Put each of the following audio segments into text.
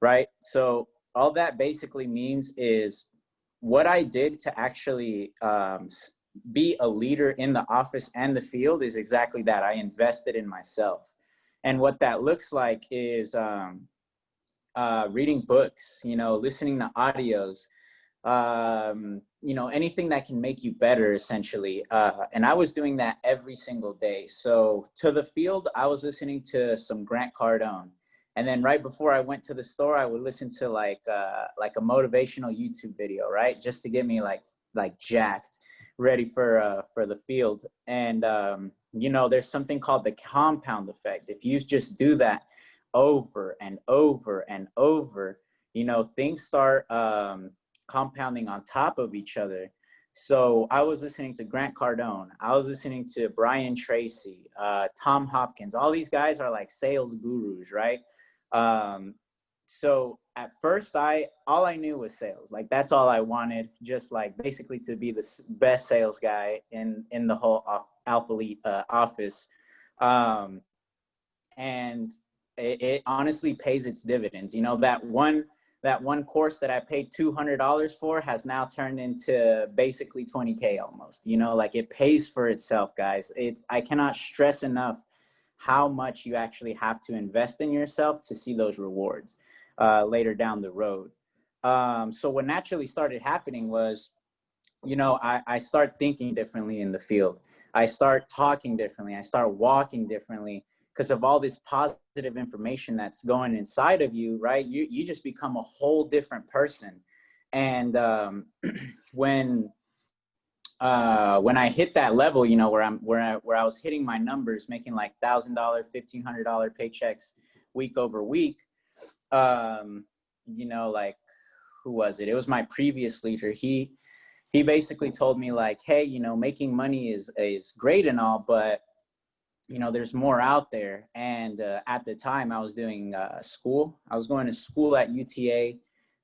right? So all that basically means is what I did to actually be a leader in the office and the field is exactly that. I invested in myself. And what that looks like is reading books, you know, listening to audios, you know, anything that can make you better, essentially. And I was doing that every single day. So to the field, I was listening to some Grant Cardone. And then right before I went to the store, I would listen to like a motivational YouTube video, right? Just to get me like jacked, ready for the field. And, you know, there's something called the compound effect. If you just do that over and over and over, you know, things start compounding on top of each other. So I was listening to Grant Cardone. I was listening to Brian Tracy, Tom Hopkins. All these guys are like sales gurus, right? So at first, all I knew was sales. Like that's all I wanted, just like basically to be the best sales guy in the whole Alpha Elite office. And it honestly pays its dividends. You know, that one course that I paid $200 for has now turned into basically 20K almost. You know, like it pays for itself, guys. I cannot stress enough how much you actually have to invest in yourself to see those rewards later down the road. So what naturally started happening was, you know, I start thinking differently in the field. I start talking differently. I start walking differently because of all this positive information that's going inside of you, right? You just become a whole different person. And when I hit that level, you know, where I was hitting my numbers, making like $1,000, $1,500 paychecks week over week, you know, like, who was it? It was my previous leader. He basically told me like, hey, you know, making money is great and all, but you know, there's more out there. And at the time I was doing school. I was going to school at UTA,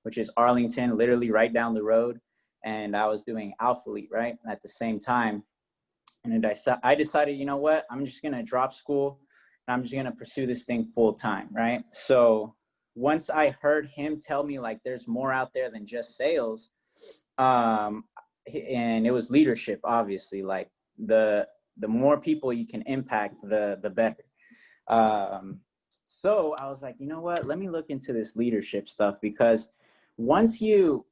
which is Arlington, literally right down the road. And I was doing Alpha Elite, right, at the same time. And I decided, you know what, I'm just going to drop school and I'm just going to pursue this thing full time, right? So once I heard him tell me like there's more out there than just sales, and it was leadership, obviously, like the more people you can impact, the better. So I was like, you know what, let me look into this leadership stuff, because once you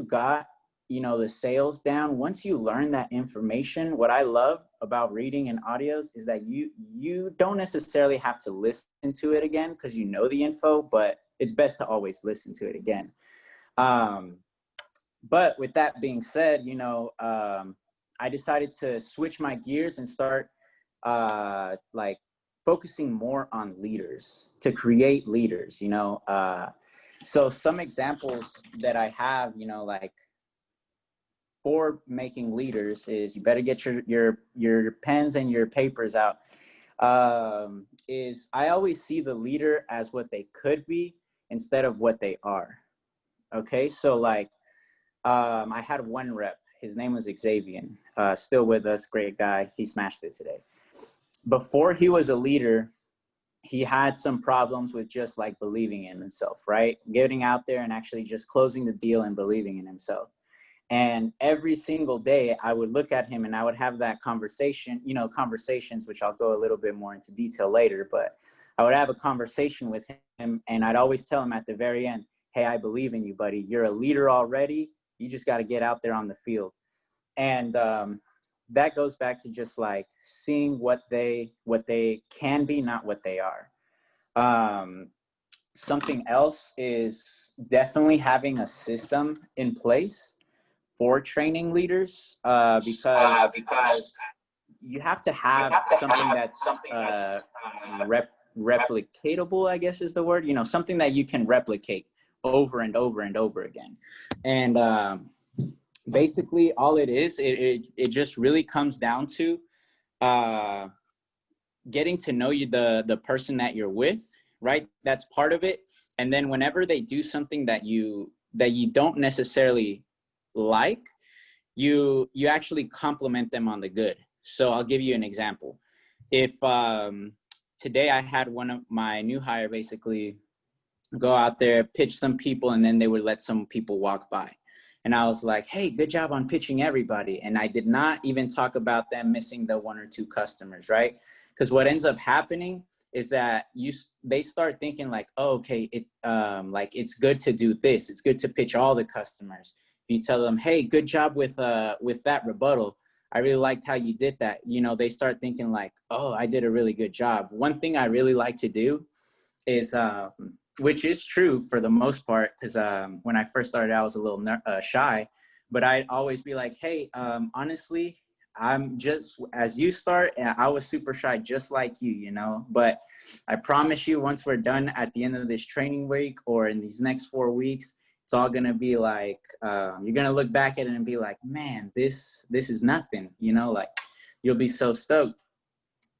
got, you know, the sales down, once you learn that information, what I love about reading and audios is that you don't necessarily have to listen to it again because you know the info, but it's best to always listen to it again. But with that being said, you know, I decided to switch my gears and start like focusing more on leaders, to create leaders, you know. So some examples that I have, you know, like for making leaders is, you better get your pens and your papers out. Is I always see the leader as what they could be instead of what they are. Okay, so like I had one rep. His name was Xavier, still with us, great guy. He smashed it today. Before he was a leader, he had some problems with just like believing in himself, right? Getting out there and actually just closing the deal and believing in himself. And every single day I would look at him and I would have that conversation, you know, conversations, which I'll go a little bit more into detail later, but I would have a conversation with him and I'd always tell him at the very end, hey, I believe in you, buddy. You're a leader already. You just got to get out there on the field. And that goes back to just like seeing what they can be, not what they are. Something else is definitely having a system in place for training leaders, because you have to have something that's replicatable, I guess is the word, you know, something that you can replicate over and over and over again. And basically all it is, it just really comes down to getting to know you, the person that you're with, right? That's part of it. And then whenever they do something that you don't necessarily like, you actually compliment them on the good. So I'll give you an example. If today I had one of my new hire basically go out there, pitch some people, and then they would let some people walk by. And I was like, hey, good job on pitching everybody. And I did not even talk about them missing the 1 or 2 customers, right? Because what ends up happening is that they start thinking like, oh, okay, like it's good to do this. It's good to pitch all the customers. You tell them, hey, good job with that rebuttal. I really liked how you did that. You know, they start thinking like, oh, I did a really good job. One thing I really like to do is, which is true for the most part, because when I first started, I was a little shy, but I'd always be like, hey, honestly, I'm just, as you start, I was super shy, just like you know, but I promise you, once we're done at the end of this training week or in these next 4 weeks, it's all going to be like, you're going to look back at it and be like, man, this is nothing, you know, like you'll be so stoked.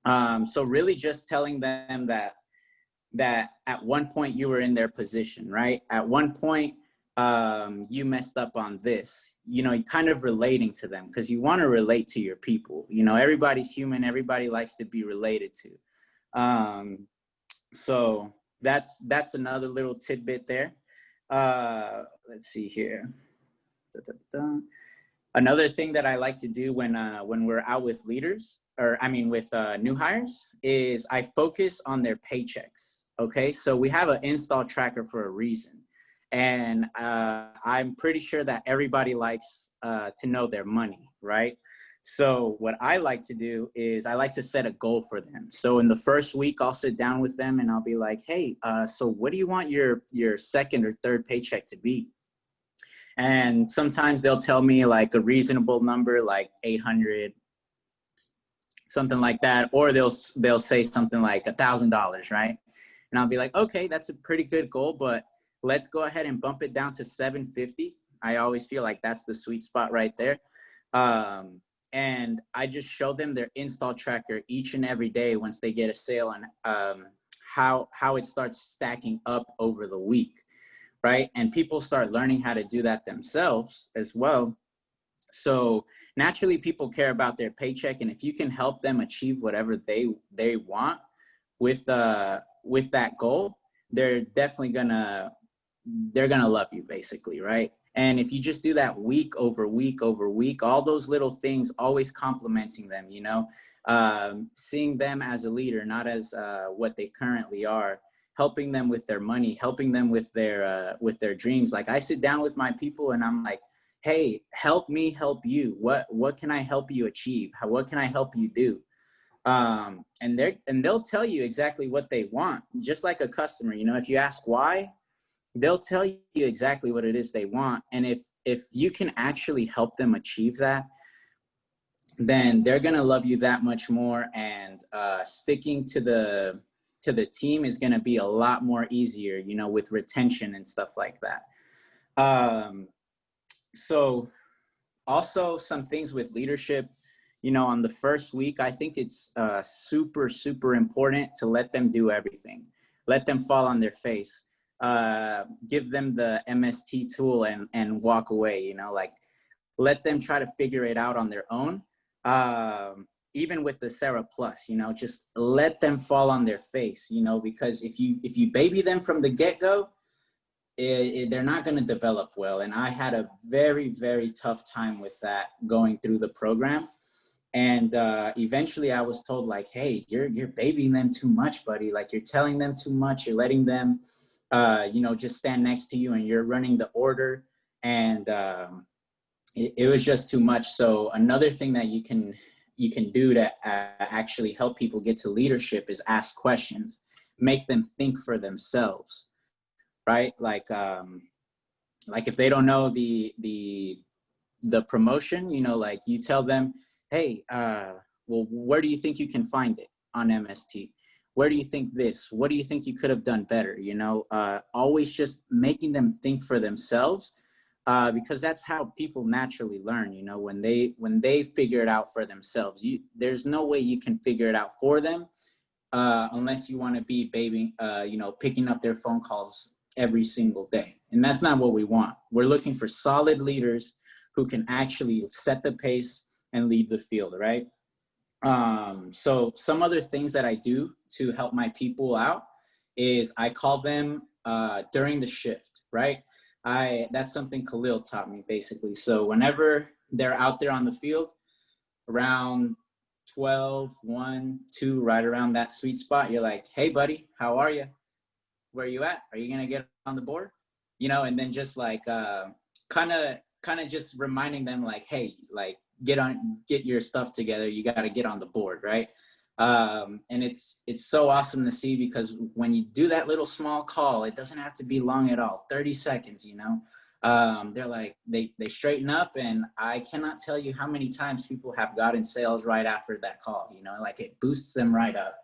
So really just telling them that at one point you were in their position, right? At one point, you messed up on this, you know, kind of relating to them, because you want to relate to your people. You know, everybody's human. Everybody likes to be related to. So that's another little tidbit there. Let's see here. Another thing that I like to do when we're out with leaders, with new hires, is I focus on their paychecks. Okay, so we have an install tracker for a reason. And I'm pretty sure that everybody likes to know their money, right? So what I like to do is I like to set a goal for them. So in the first week, I'll sit down with them and I'll be like, hey, so what do you want your second or third paycheck to be? And sometimes they'll tell me like a reasonable number, like 800, something like that. Or they'll say something like $1,000, right? And I'll be like, okay, that's a pretty good goal, but let's go ahead and bump it down to 750. I always feel like that's the sweet spot right there. And I just show them their install tracker each and every day once they get a sale, and how it starts stacking up over the week, right? And people start learning how to do that themselves as well. So naturally, people care about their paycheck, and if you can help them achieve whatever they want with that goal, they're definitely gonna love you, basically, right? And if you just do that week over week over week, all those little things, always complimenting them, you know, seeing them as a leader, not as what they currently are, helping them with their money, helping them with their dreams. Like I sit down with my people and I'm like, hey, help me help you. What can I help you achieve? What can I help you do? And they'll tell you exactly what they want, just like a customer. You know, if you ask why, they'll tell you exactly what it is they want. And if you can actually help them achieve that, then they're going to love you that much more. And sticking to the team is going to be a lot more easier, you know, with retention and stuff like that. So also some things with leadership, you know, on the first week, I think it's super, super important to let them do everything. Let them fall on their face. Give them the MST tool and walk away, you know, like let them try to figure it out on their own. Even with the Sarah Plus, you know, just let them fall on their face, you know, because if you baby them from the get-go, they're not going to develop well. And I had a very, very tough time with that going through the program. And eventually I was told like, hey, you're babying them too much, buddy. Like you're telling them too much. You're letting them, you know, just stand next to you and you're running the order. And it was just too much. So another thing that you can do to actually help people get to leadership is ask questions, make them think for themselves, right? Like if they don't know the promotion, you know, like you tell them, hey, well, where do you think you can find it on MST? Where do you think this? What do you think you could have done better? You know, always just making them think for themselves, because that's how people naturally learn. You know, when they figure it out for themselves, there's no way you can figure it out for them unless you want to be you know, picking up their phone calls every single day. And that's not what we want. We're looking for solid leaders who can actually set the pace and lead the field, right? So some other things that I do to help my people out is I call them during the shift, right? That's something Khalil taught me basically. So whenever they're out there on the field around 12, 1, 2, right around that sweet spot, you're like, hey buddy, how are you? Where you at? Are you going to get on the board? You know, and then just like, kind of just reminding them like, hey, like get your stuff together. You got to get on the board. Right. And it's so awesome to see, because when you do that little small call, it doesn't have to be long at all, 30 seconds, you know. They're like, they straighten up, and I cannot tell you how many times people have gotten sales right after that call, you know, like it boosts them right up.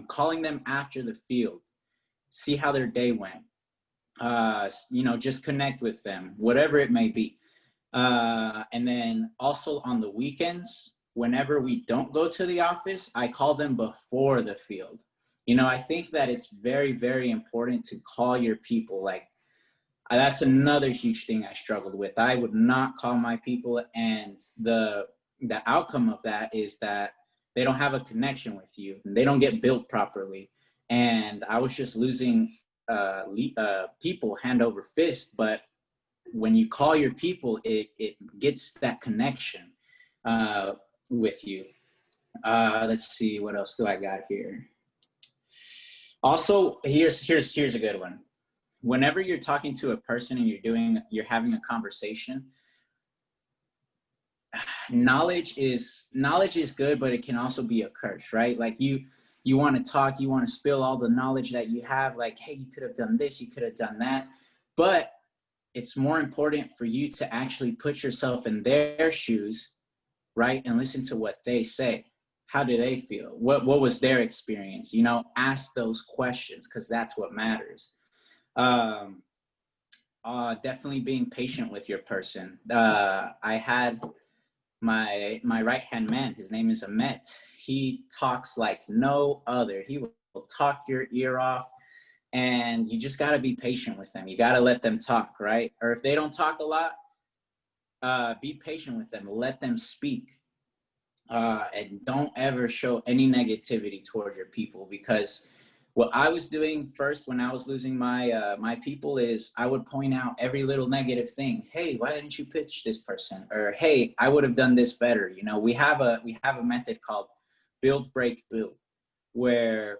Calling them after the field, see how their day went, you know, just connect with them, whatever it may be. And then also on the weekends, whenever we don't go to the office, I call them before the field. You know, I think that it's very, very important to call your people. Like, that's another huge thing I struggled with. I would not call my people, and the outcome of that is that they don't have a connection with you, and they don't get built properly. And I was just losing people hand over fist. But when you call your people, it gets that connection with you. Let's see, what else do I got here? Also, here's a good one. Whenever you're talking to a person and you're having a conversation, knowledge is good, but it can also be a curse, right? Like you want to talk, you want to spill all the knowledge that you have, like, hey, you could have done this, you could have done that. But it's more important for you to actually put yourself in their shoes, right? And listen to what they say. How do they feel? What was their experience? You know, ask those questions, because that's what matters. Definitely being patient with your person. I had my right-hand man, his name is Ahmet. He talks like no other. He will talk your ear off, and you just got to be patient with them. You got to let them talk, right? Or if they don't talk a lot, be patient with them. Let them speak. And don't ever show any negativity towards your people, because what I was doing first when I was losing my my people is I would point out every little negative thing. Hey, why didn't you pitch this person? Or hey, I would have done this better. You know, we have a method called build, break, build, where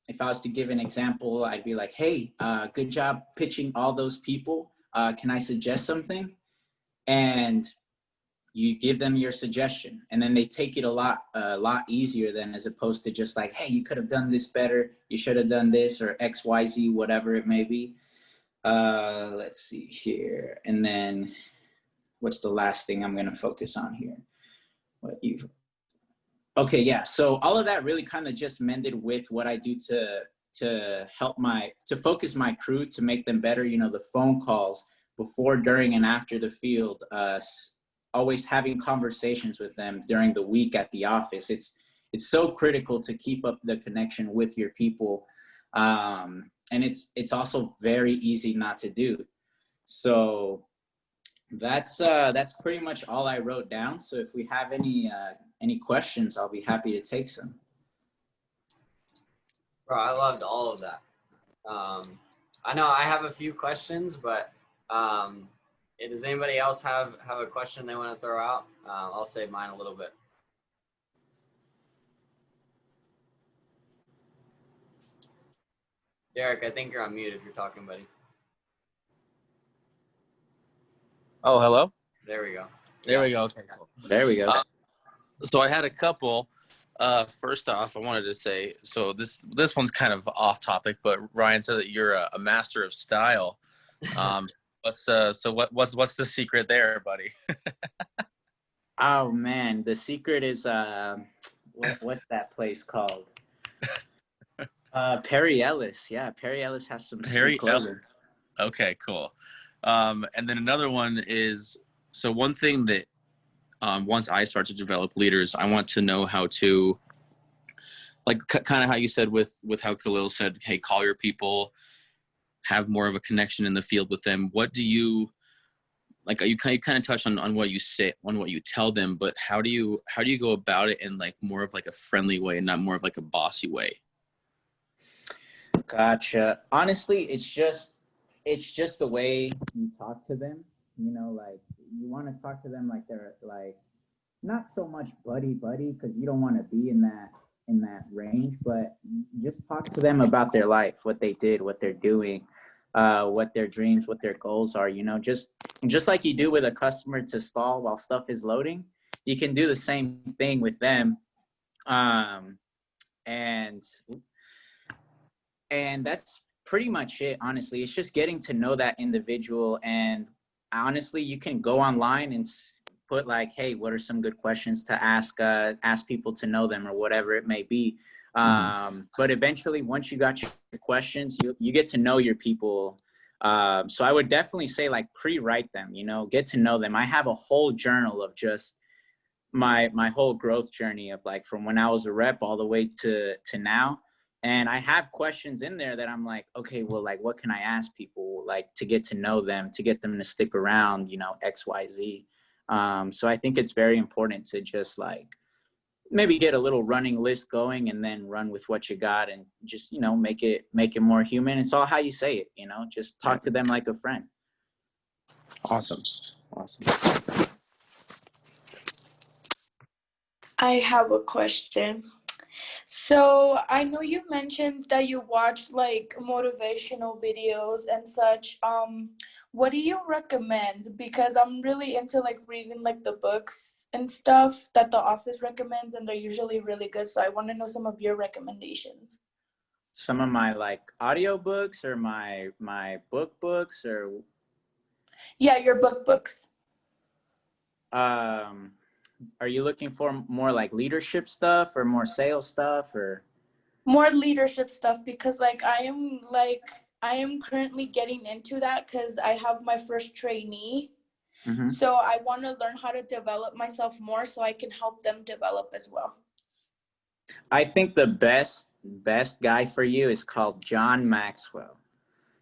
if I was to give an example, I'd be like, hey, good job pitching all those people. Can I suggest something? And you give them your suggestion, and then they take it a lot easier than as opposed to just like, hey, you could have done this better, you should have done this, or XYZ, whatever it may be. Let's see here. And then what's the last thing I'm going to focus on here? Okay, yeah. So all of that really kind of just mended with what I do to help to focus my crew, to make them better. You know, the phone calls before, during, and after the field, always having conversations with them during the week at the office. It's so critical to keep up the connection with your people. And it's also very easy not to do. So that's pretty much all I wrote down. So if we have any questions, I'll be happy to take some. Bro, I loved all of that. I know I have a few questions, but does anybody else have a question they want to throw out? I'll save mine a little bit. Derek, I think you're on mute if you're talking, buddy. Oh, hello? There we go. There we go. Okay, cool. There we go. So I had a couple. First off, I wanted to say, so this one's kind of off topic, but Ryan said that you're a master of style. What's the secret there, buddy? Oh man, the secret is what's that place called? Perry Ellis. Yeah, Perry Ellis has some Perry Ellis. Okay, cool. And then another one is, so one thing that once I start to develop leaders, I want to know how to, like kind of how you said with how Khalil said, hey, call your people, have more of a connection in the field with them. What do you, like, you kind of touched on what you say, on what you tell them, but how do you go about it in like more of like a friendly way and not more of like a bossy way? Gotcha. Honestly, it's just the way you talk to them. You know, like you want to talk to them like they're like not so much buddy because you don't want to be in that range, but just talk to them about their life, what they did, what they're doing, what their dreams, what their goals are. You know, just like you do with a customer to stall while stuff is loading, you can do the same thing with them. Um, and and that's pretty much it, honestly. It's just getting to know that individual. And honestly, you can go online and put like, hey, what are some good questions to ask people to know them, or whatever it may be. But eventually, once you got your questions, you get to know your people. So I would definitely say like pre-write them, you know, get to know them. I have a whole journal of just my whole growth journey of like from when I was a rep all the way to now. And I have questions in there that I'm like, okay, well, like, what can I ask people, like, to get to know them, to get them to stick around, you know, X, Y, Z. So I think it's very important to just like maybe get a little running list going and then run with what you got and just, you know, make it more human. It's all how you say it, you know, just talk to them like a friend. Awesome. I have a question. So I know you mentioned that you watch like motivational videos and such. What do you recommend? Because I'm really into like reading like the books and stuff that the office recommends, and they're usually really good. So I want to know some of your recommendations. Some of my like audio books or my books or Yeah, your books. are you looking for more like leadership stuff or more sales stuff or? More leadership stuff, because like I am currently getting into that because I have my first trainee. Mm-hmm. So I want to learn how to develop myself more so I can help them develop as well. I think the best guy for you is called John Maxwell.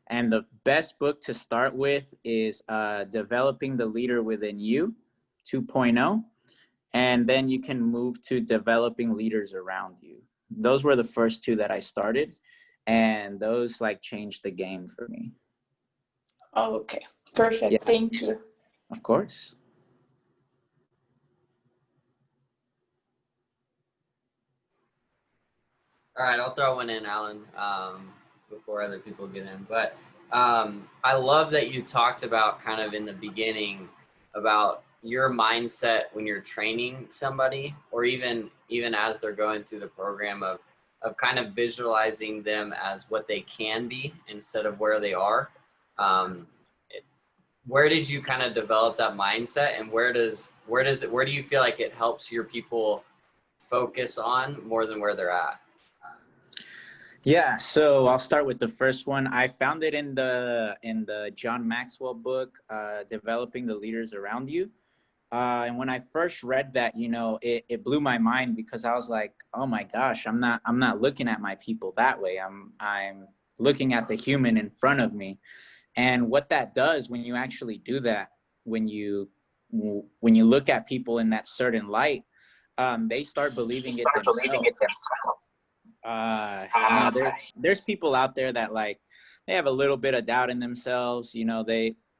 And the best book to start with is Developing the Leader Within You 2.0. And then you can move to Developing Leaders Around You. Those were the first two that I started. And those like changed the game for me. Oh, okay. Perfect. Yeah, Thank you. of course. All right, I'll throw one in, Allan, before other people get in. But I love that you talked about kind of in the beginning about your mindset when you're training somebody, or even as they're going through the program of kind of visualizing them as what they can be instead of where they are. Where did you kind of develop that mindset, and where do you feel like it helps your people focus on more than where they're at? Yeah, so I'll start with the first one. I found it in the John Maxwell book, Developing the Leaders Around You. And when I first read that, you know, it blew my mind because I was like, oh my gosh, I'm not looking at my people that way. I'm looking at the human in front of me. And what that does when you actually do that, when you look at people in that certain light, they start believing it themselves. You know, there's people out there that like they have a little bit of doubt in themselves, you know,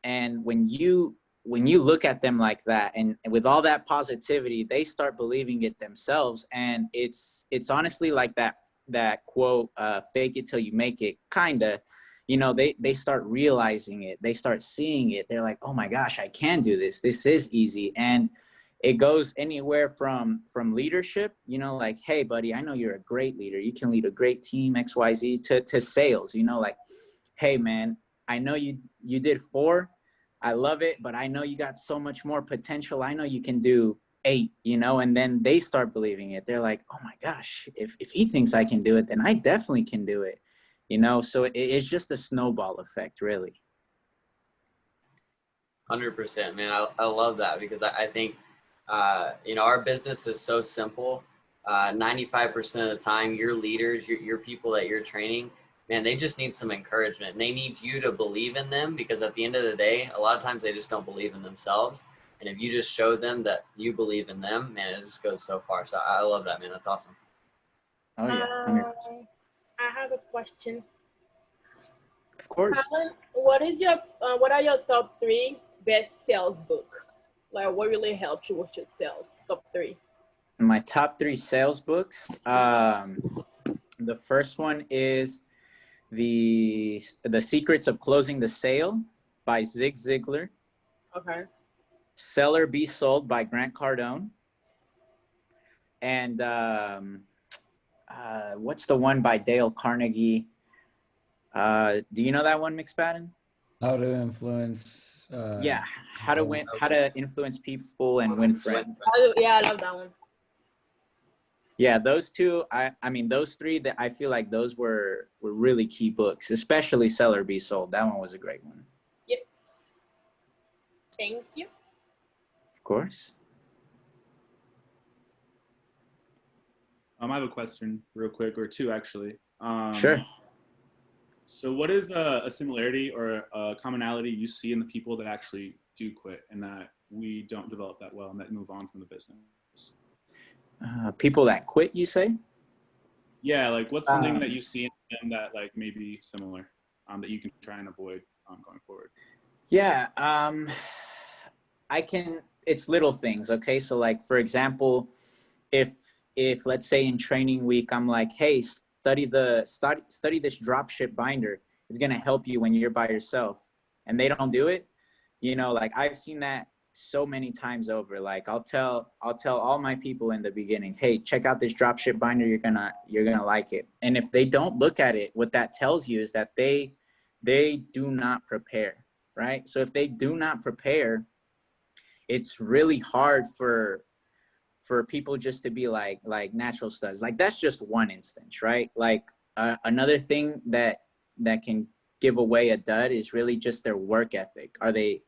and when you look at them like that and with all that positivity, they start believing it themselves. And it's honestly like that quote, fake it till you make it, kind of, you know, they start realizing it, they start seeing it, they're like, oh my gosh, I can do this, this is easy. And it goes anywhere from leadership, you know, like, hey buddy, I know you're a great leader, you can lead a great team, XYZ, to sales, you know, like, hey man, I know you did 4, I love it, but I know you got so much more potential, I know you can do 8, you know. And then they start believing it, they're like, oh my gosh, if he thinks I can do it, then I definitely can do it, you know. So it's just a snowball effect, really. 100%, man. I love that because I think, you know, our business is so simple. 95% of the time, your leaders, your people that you're training, man, they just need some encouragement. They need you to believe in them, because at the end of the day, a lot of times they just don't believe in themselves. And if you just show them that you believe in them, man, it just goes so far. So I love that, man. That's awesome. Oh yeah. I have a question. course. Allan, what are your top 3 best sales book? Like what really helped you with your sales? Top 3. My top 3 sales books. The first one is the Secrets of Closing the Sale by Zig Ziglar. Okay. Seller Be Sold by Grant Cardone. And what's the one by Dale Carnegie? Do you know that one, McSpadden? How to influence. Yeah, how to influence people and win friends. Yeah, I love that one. Yeah, those two. I mean, those 3 that I feel like those were really key books, especially Seller Be Sold. That one was a great one. Yep. Thank you. Of course. I have a question real quick, or 2 actually. Sure. So what is a similarity or a commonality you see in the people that actually do quit and that we don't develop that well and that move on from the business? People that quit, you say? Yeah, like what's something that you see in them that like may be similar that you can try and avoid going forward? Yeah, it's little things, okay? So like, for example, if let's say in training week, I'm like, hey, study this dropship binder. It's going to help you when you're by yourself. And they don't do it. You know, like I've seen that so many times over. Like I'll tell all my people in the beginning, hey, check out this dropship binder. You're going to like it. And if they don't look at it, what that tells you is that they do not prepare, right? So if they do not prepare, it's really hard for people just to be like natural studs. Like that's just one instance, right? Like another thing that can give away a dud is really just their work ethic. Are they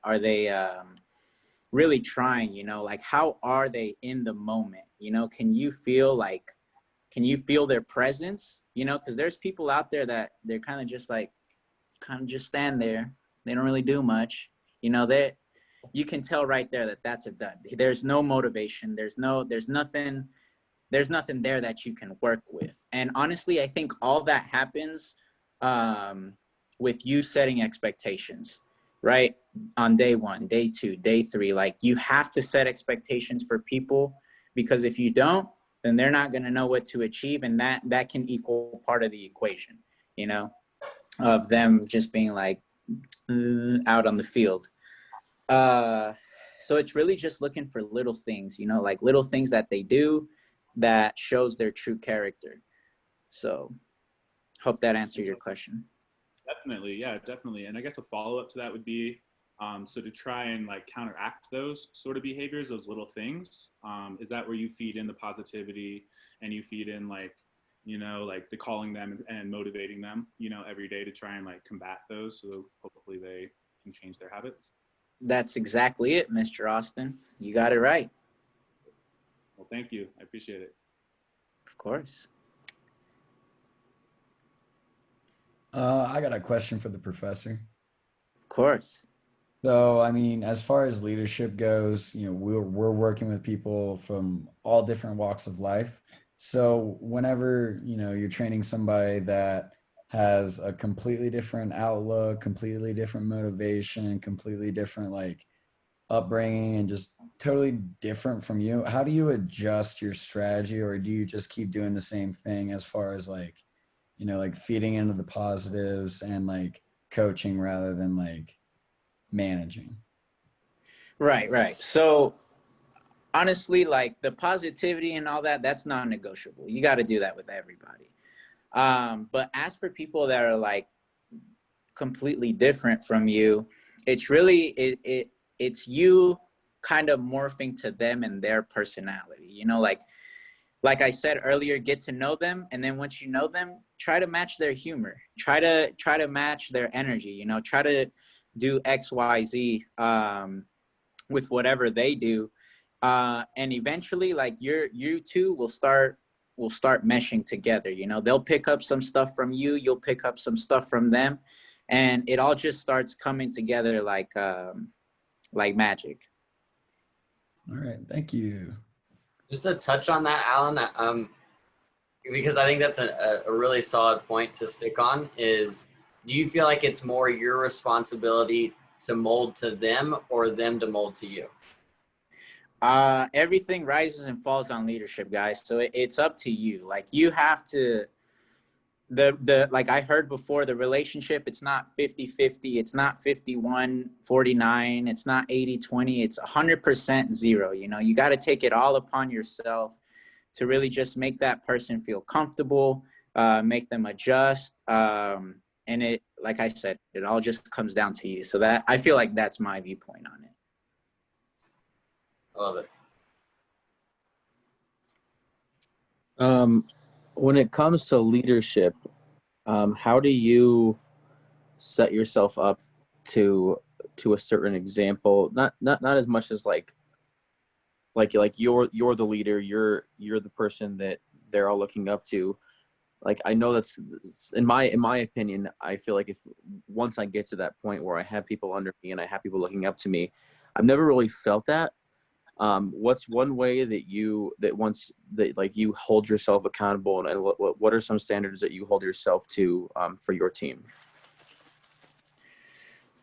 really trying, you know, like how are they in the moment? You know, can you feel their presence? You know, because there's people out there that they're kind of just stand there. They don't really do much. You know, you can tell right there that that's a dud. There's no motivation. There's nothing there that you can work with. And honestly, I think all that happens with you setting expectations, right? On day 1, day 2, day 3, like you have to set expectations for people, because if you don't, then they're not going to know what to achieve. And that can equal part of the equation, you know, of them just being like out on the field. So it's really just looking for little things, you know, like little things that they do that shows their true character. So hope that answered your question. Definitely. Yeah, definitely. And I guess a follow-up to that would be, so to try and like counteract those sort of behaviors, those little things, is that where you feed in the positivity and you feed in like, you know, like the calling them and motivating them, you know, every day to try and like combat those, so hopefully they can change their habits? That's exactly it, Mr. Austin. You got it right. Well, thank you. I appreciate it. Of course. I got a question for the professor. Of course. So, I mean, as far as leadership goes, you know, we're working with people from all different walks of life. So whenever, you know, you're training somebody that has a completely different outlook, completely different motivation, completely different like upbringing, and just totally different from you, how do you adjust your strategy, or do you just keep doing the same thing as far as like, you know, like feeding into the positives and like coaching rather than like managing? Right. So honestly, like the positivity and all that, that's non-negotiable. You got to do that with everybody. But as for people that are like completely different from you, it's really, it's you kind of morphing to them and their personality, you know, like I said earlier, get to know them. And then once you know them, try to match their humor, try to match their energy, you know, try to do X, Y, Z, with whatever they do. And eventually like you two will start meshing together. You know, they'll pick up some stuff from you, you'll pick up some stuff from them, and it all just starts coming together like magic. All right, thank you. Just to touch on that, Allan, because I think that's a really solid point to stick on, is do you feel like it's more your responsibility to mold to them or them to mold to you? Everything rises and falls on leadership, guys. So it's up to you. Like you have to, like I heard before, the relationship, it's not 50-50, it's not 51-49, it's not 80-20, it's 100% zero. You know, you got to take it all upon yourself to really just make that person feel comfortable, make them adjust. And it, like I said, it all just comes down to you. So that, I feel like that's my viewpoint on it. I love it. When it comes to leadership, how do you set yourself up to a certain example? Not as much as like you're the leader, you're the person that they're all looking up to. Like, I know that's, in my opinion, I feel like if once I get to that point where I have people under me and I have people looking up to me, I've never really felt that. What's one way that you hold yourself accountable, and what are some standards that you hold yourself to for your team?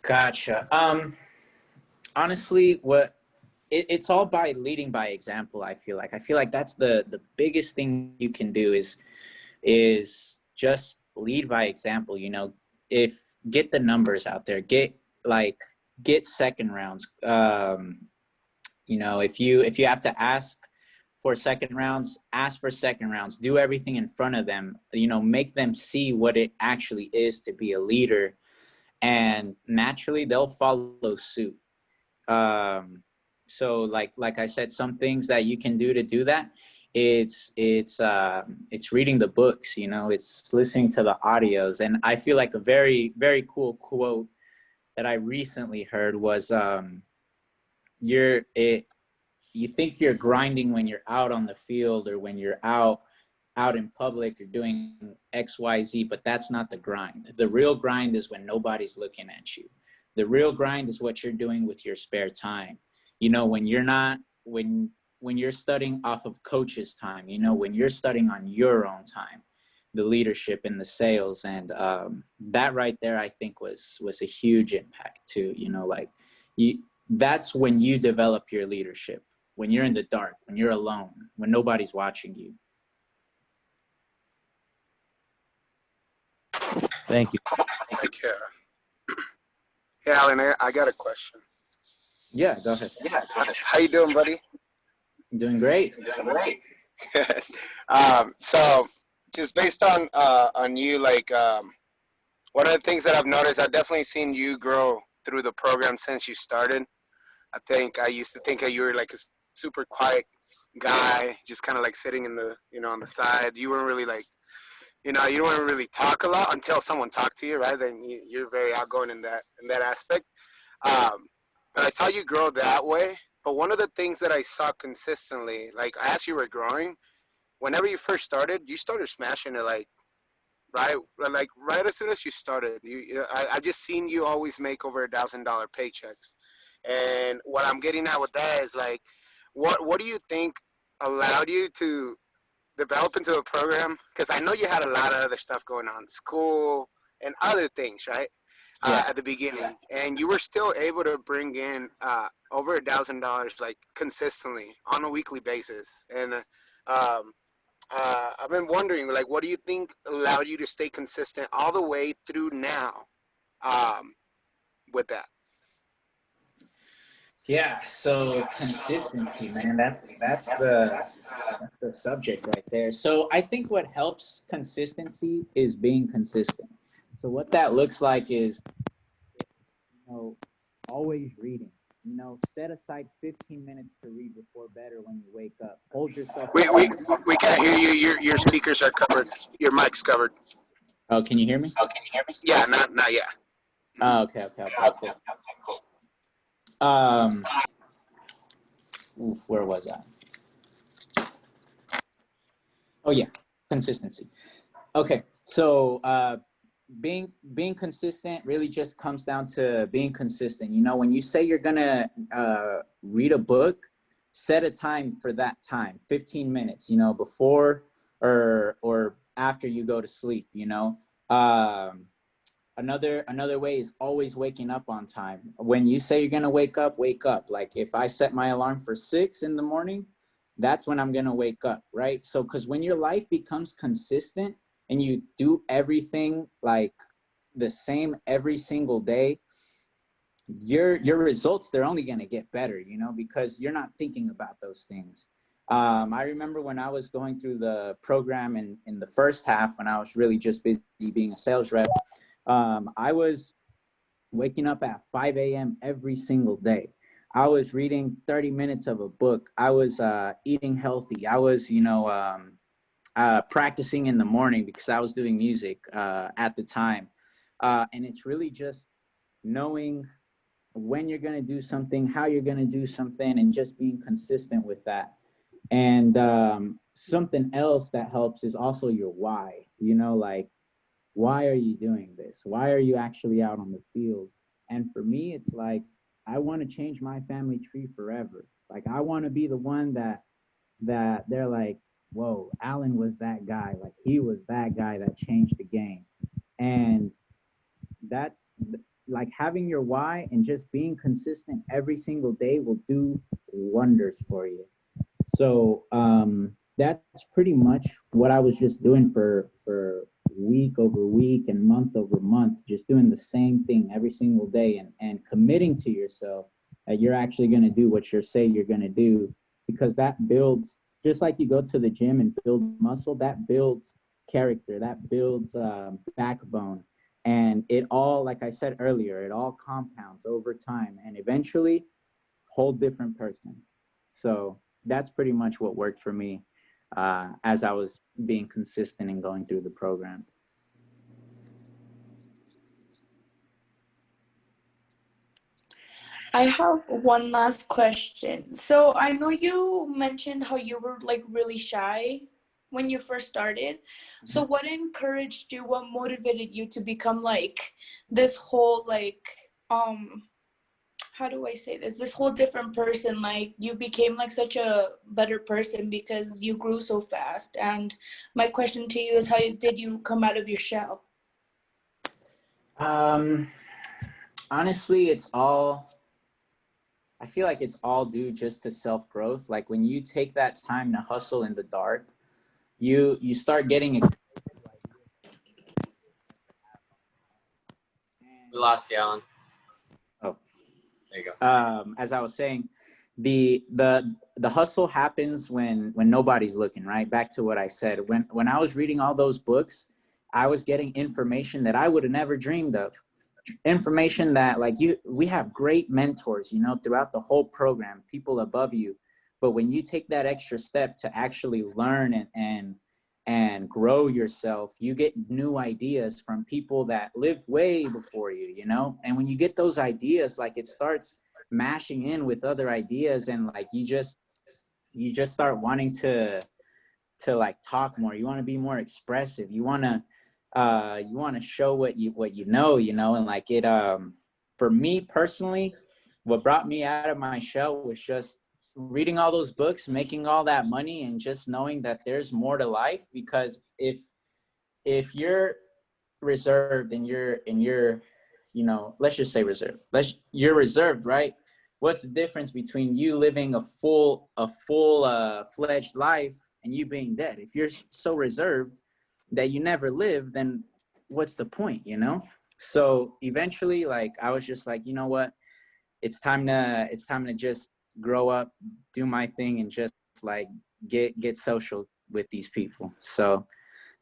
Gotcha. Honestly, it's all by leading by example. I feel like that's the biggest thing you can do is just lead by example. You know, get the numbers out there, get second rounds. You know, if you have to ask for second rounds, ask for second rounds. Do everything in front of them. You know, make them see what it actually is to be a leader, and naturally they'll follow suit. So like I said, some things that you can do to do that, it's reading the books, you know, it's listening to the audios. And I feel like a very, very cool quote that I recently heard was, you think you're grinding when you're out on the field or when you're out in public or doing XYZ, but that's not the grind. The real grind is when nobody's looking at you. The real grind is what you're doing with your spare time. You know, when you're not, when you're studying off of coach's time, you know, when you're studying on your own time, the leadership and the sales. And that right there, I think was a huge impact too. You know, like that's when you develop your leadership, when you're in the dark, when you're alone, when nobody's watching you. Thank you. Hey, Allan, I got a question. Yeah, go ahead. How you doing, buddy? Doing great. Good. So just based on you, like, one of the things that I've noticed, I've definitely seen you grow through the program since you started. I think I used to think that you were like a super quiet guy, just kind of like sitting in the, you know, on the side. You weren't really like, you know, you don't want to really talk a lot until someone talked to you, right? Then you're very outgoing in that aspect. But I saw you grow that way. But one of the things that I saw consistently, like as you were growing, whenever you first started, you started smashing it right as soon as you started. I just seen you always make over $1,000 paychecks. And what I'm getting at with that is like, what do you think allowed you to develop into a program? Because I know you had a lot of other stuff going on, school and other things, right? Yeah. At the beginning, and you were still able to bring in over $1,000 like consistently on a weekly basis. And I've been wondering, like, what do you think allowed you to stay consistent all the way through now with that? Yeah, so consistency, man, that's the subject right there. So I think what helps consistency is being consistent. So what that looks like is, you know, always reading. You know, set aside 15 minutes to read before bed or when you wake up. Hold yourself. We can't hear you. Your speakers are covered. Your mic's covered. Oh, can you hear me? Yeah, not yet. Oh, okay, cool. Where was I? Oh yeah, consistency. Okay, so being consistent really just comes down to being consistent. You know, when you say you're gonna read a book, set a time for that time, 15 minutes, you know, before or after you go to sleep, you know. another way is always waking up on time. When you say you're gonna wake up, wake up. Like if I set my alarm for 6 in the morning, that's when I'm gonna wake up, right? So because when your life becomes consistent and you do everything like the same every single day, your results, they're only going to get better, you know, because you're not thinking about those things. I remember when I was going through the program in the first half, when I was really just busy being a sales rep, I was waking up at 5 a.m. every single day. I was reading 30 minutes of a book. I was eating healthy. I was, practicing in the morning because I was doing music at the time. And it's really just knowing when you're going to do something, how you're going to do something, and just being consistent with that. And something else that helps is also your why. You know, like, why are you doing this? Why are you actually out on the field? And for me, it's like, I want to change my family tree forever. Like, I want to be the one that they're like, whoa, Allan was that guy. Like, he was that guy that changed the game. And that's like, having your why and just being consistent every single day will do wonders for you. So that's pretty much what I was just doing for week over week and month over month, just doing the same thing every single day, and committing to yourself that you're actually going to do what you say you're going to do, because that builds, just like you go to the gym and build muscle, that builds character, that builds backbone. And it all, like I said earlier, it all compounds over time and eventually whole different person. So that's pretty much what worked for me as I was being consistent and going through the program. I have one last question. So I know you mentioned how you were like really shy when you first started. So what encouraged you, what motivated you to become like this whole like how do I say this? This whole different person, like you became like such a better person because you grew so fast. And my question to you is, how did you come out of your shell? Honestly, I feel like it's all due just to self-growth. Like when you take that time to hustle in the dark, you start getting We lost you, Allan. Oh, there you go. As I was saying, the hustle happens when nobody's looking, right? Back to what I said. When I was reading all those books, I was getting information that I would have never dreamed of. Information that, like, we have great mentors, you know, throughout the whole program, people above you. But when you take that extra step to actually learn and grow yourself, you get new ideas from people that lived way before you, you know? And when you get those ideas, like, it starts mashing in with other ideas, and like you just start wanting to like talk more. You want to be more expressive. You want to show what you know, and like it for me personally, what brought me out of my shell was just reading all those books, making all that money, and just knowing that there's more to life. Because if you're reserved and you're let's just say reserved, you're reserved, right? What's the difference between you living a full fledged life and you being dead? If you're so reserved that you never live, then what's the point, So eventually, like, I was just like, you know what, it's time to just grow up, do my thing, and just like get social with these people. So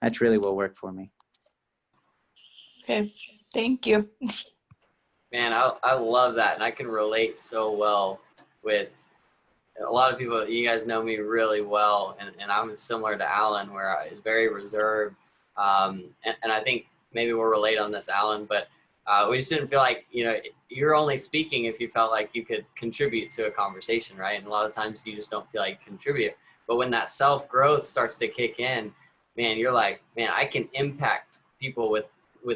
that's really what worked for me. Okay, thank you. Man, I love that, and I can relate so well with a lot of people. You guys know me really well, and I'm similar to Allan, where I was very reserved, and I think maybe we'll relate on this, Allan, but we just didn't feel like, you're only speaking if you felt like you could contribute to a conversation, right? And a lot of times you just don't feel like you contribute. But when that self-growth starts to kick in, man, you're like, man, I can impact people with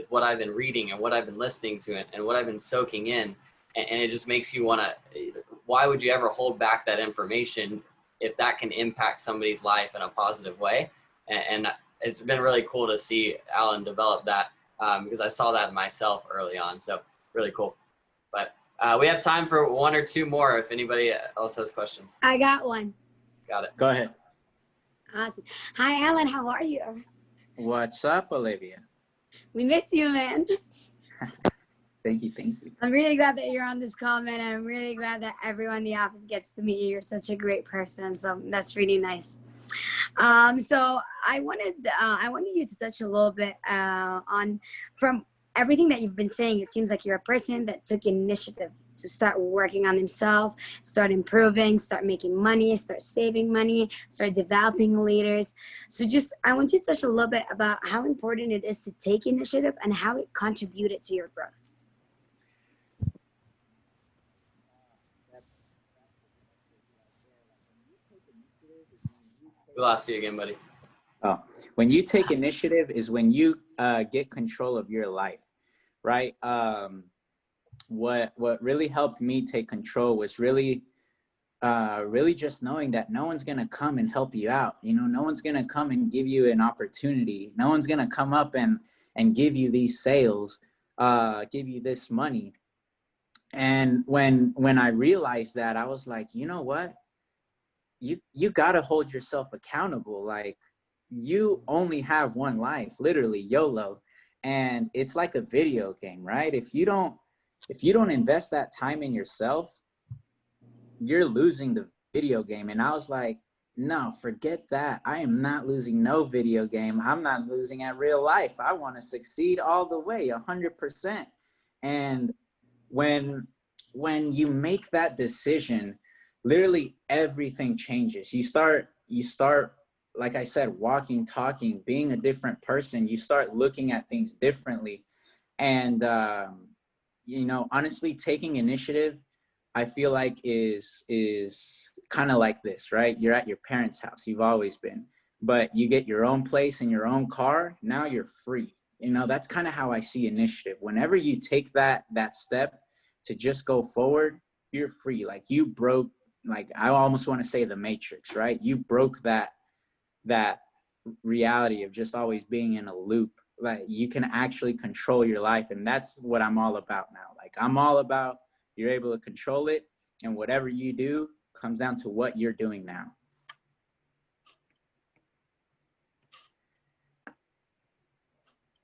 what I've been reading and what I've been listening to and what I've been soaking in. And it just makes you want to, why would you ever hold back that information if that can impact somebody's life in a positive way? And it's been really cool to see Allan develop that because I saw that myself early on. So really cool. But we have time for one or two more if anybody else has questions. I got one. Got it. Go ahead. Awesome. Hi, Allan. How are you? What's up, Olivia? We miss you, man. Thank you. Thank you. I'm really glad that you're on this call, man. I'm really glad that everyone in the office gets to meet you. You're such a great person. So that's really nice. So I wanted you to touch a little bit on, from everything that you've been saying, it seems like you're a person that took initiative to start working on himself, start improving, start making money, start saving money, start developing leaders. So I want you to touch a little bit about how important it is to take initiative and how it contributed to your growth. We lost you again, buddy. Oh, when you take initiative is when you get control of your life, right? What really helped me take control was really just knowing that no one's gonna come and help you out. You know, no one's gonna come and give you an opportunity. No one's gonna come up and give you these sales, give you this money. And when I realized that, I was like, you know what? You gotta hold yourself accountable. Like, you only have one life, literally YOLO. And it's like a video game, right? If you don't invest that time in yourself, you're losing the video game. And I was like, no, forget that. I am not losing no video game. I'm not losing at real life. I want to succeed all the way, 100%. And when you make that decision, literally everything changes. You start, like I said, walking, talking, being a different person. You start looking at things differently. And, you know, honestly, taking initiative, I feel like is kind of like this, right? You're at your parents' house. You've always been, but you get your own place and your own car. Now you're free. You know, that's kind of how I see initiative. Whenever you take that step to just go forward, you're free. Like, you broke, like, I almost want to say the Matrix, right? You broke that reality of just always being in a loop. Like, you can actually control your life. And that's what I'm all about now. Like, I'm all about, you're able to control it, and whatever you do comes down to what you're doing now.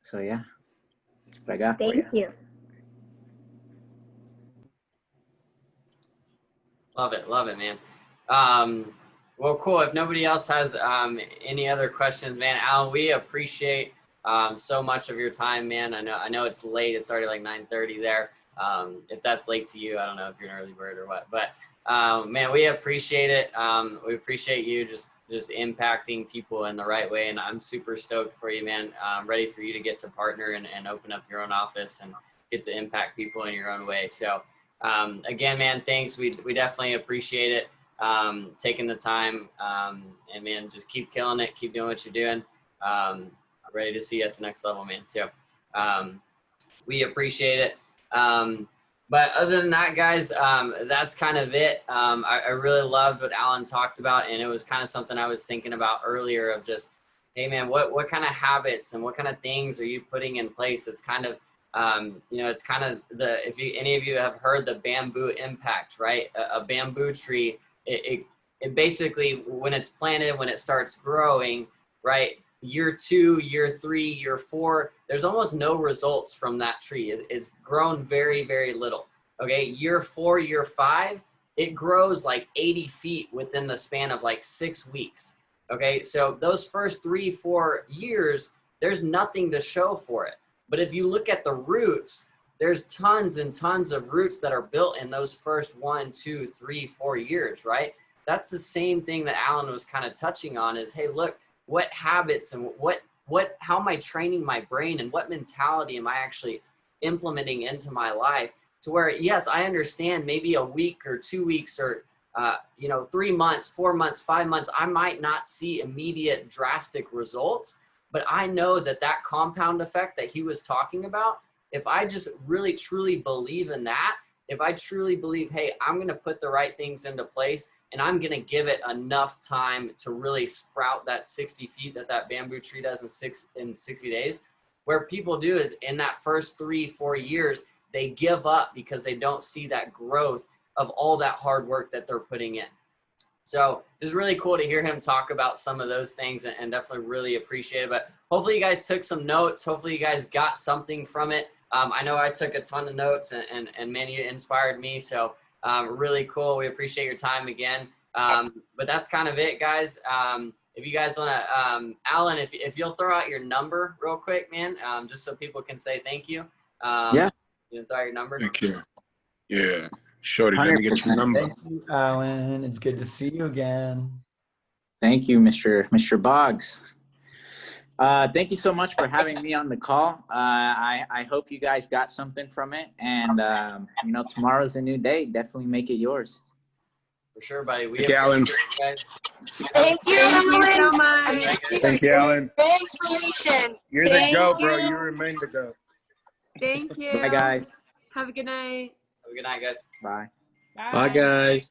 So yeah, what I got for you. Thank you. Love it, man. Well, cool. If nobody else has any other questions, man, Allan, we appreciate so much of your time, man. I know it's late. It's already like 9:30 there. If that's late to you, I don't know if you're an early bird or what, but man, we appreciate it. We appreciate you just impacting people in the right way. And I'm super stoked for you, man. I'm ready for you to get to partner and open up your own office and get to impact people in your own way. So again, man, thanks. We definitely appreciate it. Taking the time, and man, just keep killing it. Keep doing what you're doing. Ready to see you at the next level, man. So we appreciate it. But other than that, guys, that's kind of it. I really loved what Allan talked about, and it was kind of something I was thinking about earlier of just, hey man, what kind of habits and what kind of things are you putting in place? It's kind of, you know, it's kind of if any of you have heard the bamboo impact, right? A bamboo tree, it basically, when it's planted, when it starts growing, right? Year 2, year 3, year 4, there's almost no results from that tree. It's grown very, very little. Okay, year 4, year 5, it grows like 80 feet within the span of like 6 weeks. Okay, so those first 3-4 years, there's nothing to show for it. But if you look at the roots, there's tons and tons of roots that are built in those first 1, 2, 3, 4 years, right? That's the same thing that Allan was kind of touching on is, hey, look, what habits and how am I training my brain, and what mentality am I actually implementing into my life to where, yes, I understand maybe a week or 2 weeks or, you know, 3 months, 4 months, 5 months, I might not see immediate drastic results, but I know that compound effect that he was talking about, if I just really, truly believe in that, if I truly believe, hey, I'm going to put the right things into place, and I'm going to give it enough time to really sprout that 60 feet that bamboo tree does in 60 days, where people do is in that first 3-4 years, they give up because they don't see that growth of all that hard work that they're putting in. So it's really cool to hear him talk about some of those things, and definitely really appreciate it. But hopefully you guys took some notes. Hopefully you guys got something from it. I know I took a ton of notes, and man, you inspired me. So really cool. We appreciate your time again. But that's kind of it, guys. If you guys want to, Allan, if you'll throw out your number real quick, man, just so people can say thank you. Yeah. You know, throw out your number. Thank you. Yeah. Shorty, let me get your number. Thank you, Allan. It's good to see you again. Thank you, Mr. Boggs. Thank you so much for having me on the call. I hope you guys got something from it, and you know, tomorrow's a new day. Definitely make it yours. For sure, buddy. Thank you, Allan. Guys. Thank you, Allan. so much. Thank you, Allan. Great information. You're the GOAT, bro. You remain the GOAT. Thank you. Bye, guys. Have a good night. Have a good night, guys. Bye. Bye, guys.